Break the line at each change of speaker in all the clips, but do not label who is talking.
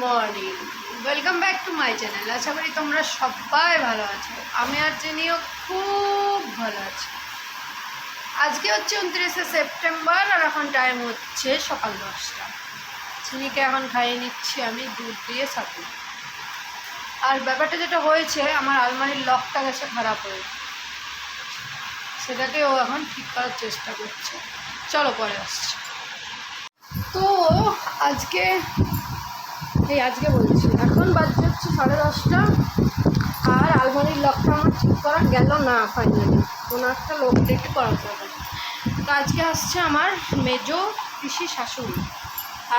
Morning, welcome back to my channel. আশা করি তোমরা সবাই ভালো আছো। আমি আর চিনিও খুব ভালো আছি। আজকে হচ্ছে 29শে সেপ্টেম্বর আর এখন টাইম হচ্ছে সকাল 10টা। চিনিকে এখন খাইয়ে নিচ্ছি আমি দুধ দিয়ে সাথে। আর ব্যাপারটা যেটা হয়েছে, আমার আলমারির লকটা গেছে খারাপ হয়েছে, সেটাকে ও এখন ঠিক করার চেষ্টা করছে। চলো পরে আসছি। তো আজকে বলছি, এখন বাজছে হচ্ছে 10:30, আর আলমারির লকটা আমার ঠিক করা গেল না। ফাইনালি কোনো একটা লোক দেখে করাতে হবে। তো আজকে আসছে আমার মেজো পিসি শাশুড়ি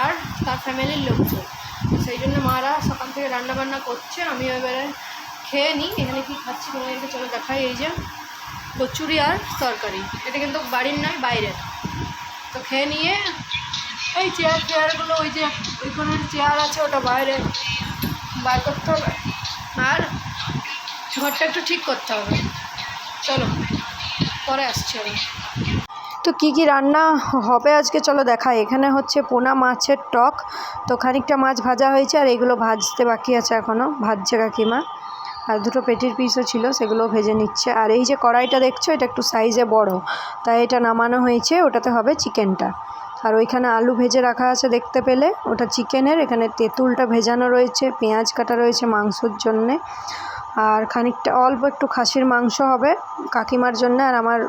আর তার ফ্যামিলির লোকজন। সেই জন্য মারা সকাল থেকে রান্নাবান্না করছে। আমি এবারে খেয়ে নিই। এখানে কী খাচ্ছি তোমাদেরকে চলো দেখাই। এই যে কচুরি আর তরকারি, এটা কিন্তু বাড়ির নয়, বাইরের। তো খেয়ে নিয়ে এই চেয়ারগুলো, ওই যে ওইখানের চেয়ার আছে, ওটা বাইরে বার করতে হবে, আর ঘরটা একটু ঠিক করতে হবে। চলো পরে আসছি আমি। তো কী কী রান্না হবে আজকে চলো দেখাই। এখানে হচ্ছে পোনা মাছের টক, তো খানিকটা মাছ ভাজা হয়েছে আর এগুলো ভাজতে বাকি আছে, এখনও ভাজছে কাকিমা। আর দুটো পেটির পিসও ছিল, সেগুলো ভেজে নিচ্ছে। আর এই যে কড়াইটা দেখছো, এটা একটু সাইজে বড়, তাই এটা নামানো হয়েছে। ওটাতে হবে চিকেনটা। আর ওইখানে আলু ভেজে রাখা আছে দেখতে পেলে, ওটা চিকেনের। এখানে তেঁতুলটা ভেজানো রয়েছে, পেঁয়াজ কাটা রয়েছে মাংসর জন্যে। আর খানিকটা অল্প একটু খাসির মাংস হবে কাকিমার জন্য আর আমার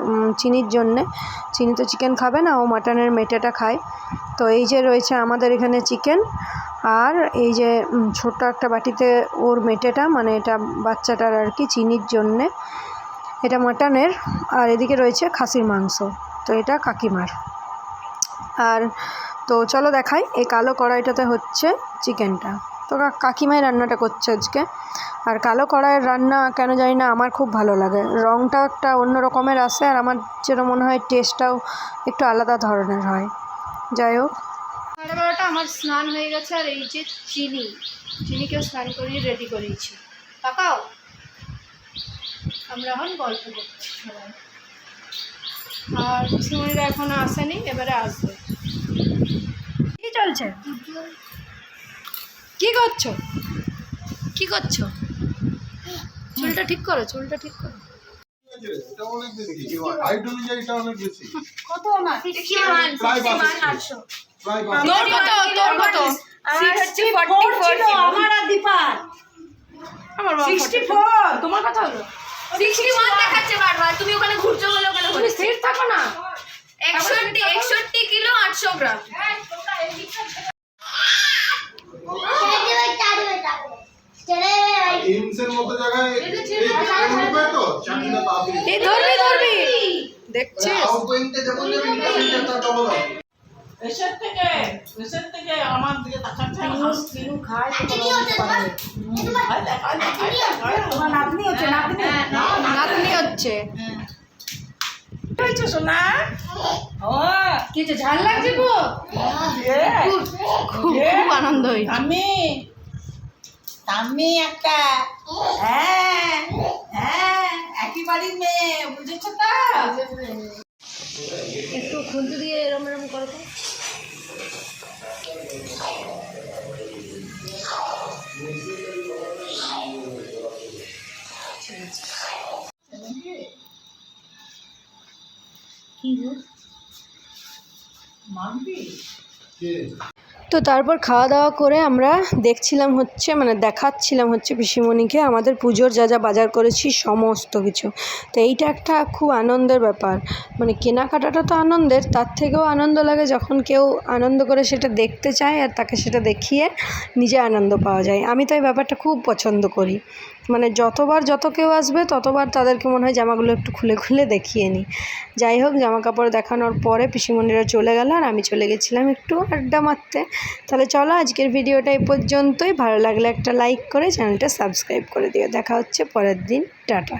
চিনির জন্যে। চিনি তো চিকেন খাবে না, ও মাটনের মেটেটা খায়। তো এই যে রয়েছে আমাদের এখানে চিকেন, আর এই যে ছোট্ট একটা বাটিতে ওর মেটেটা, মানে এটা বাচ্চাটার আর কি, চিনির জন্যে। এটা মাটনের। আর এদিকে রয়েছে খাসির মাংস, তো এটা কাকিমার। আর তো চলো দেখাই। এই কালো কড়াইটাতে হচ্ছে চিকেনটা, তো কাকিমাই রান্নাটা করছে আজকে। আর কালো কড়াইয়ের রান্না কেন জানি না আমার খুব ভালো লাগে, রঙটা একটা অন্য রকমের আসে, আর আমার যেটা মনে হয় টেস্টটাও একটু আলাদা ধরনের হয়। যাই হোক, 12:30 আমার স্নান হয়ে গেছে। আর এই যে চিনিকেও স্নান করিয়ে রেডি করিয়েছি। কাকাও আমরা এখন গল্প করছি সবাই। আর শিমুনিরা এখনো আসেনি, এবারে আসবে। কি চলছে? কি করছো? চুলটা ঠিক করো, চুলটা ঠিক করো। কত আমার? 61, 800। তোর কত? 64 আমার আর দীপার। আমার 64, তোমার কত হলো?
61 দেখাচ্ছে বারবার। তুমি ওখানে ঘুরছো বলে ওখানে
তুমি স্থির থাকো না।
61 কিলো 800 গ্রাম।
এই ধরবি দেখছিস?
এসের থেকে আমার দিকে তাকাচ্ছে।
নাতনি হচ্ছে।
সোনা
কিছু ঝাল লাগছে খুব আনন্দ হয়েছে।
আমি একটা একই বাড়ির মেয়ে, বুঝেছো তো?
একটু খুন্তি দিয়ে এরম এরম করো তো। তো তারপর খাওয়া দাওয়া করে আমরা দেখাচ্ছিলাম হচ্ছে পিসিমণিকে আমাদের পুজোর যা যা বাজার করেছি সমস্ত কিছু। তো এইটা একটা খুব আনন্দের ব্যাপার, মানে কেনাকাটাটা তো আনন্দের, তার থেকেও আনন্দ লাগে যখন কেউ আনন্দ করে সেটা দেখতে চায় আর তাকে সেটা দেখিয়ে নিজে আনন্দ পাওয়া যায়। আমি তো এই ব্যাপারটা খুব পছন্দ করি, মানে যত কেউ আসবে ততবার তাদেরকে মনে হয় জামাগুলো একটু খুলে খুলে দেখিয়ে নিই। যাই হোক, জামা কাপড় দেখানোর পরে পিসিমণিরা চলে গেল আর আমি চলে গেছিলাম একটু আড্ডা মারতে। তাহলে চলো আজকের ভিডিওটা এই পর্যন্তই। ভালো লাগলে একটা লাইক করে চ্যানেলটা সাবস্ক্রাইব করে দিও। দেখা হচ্ছে পরের দিন। টাটা।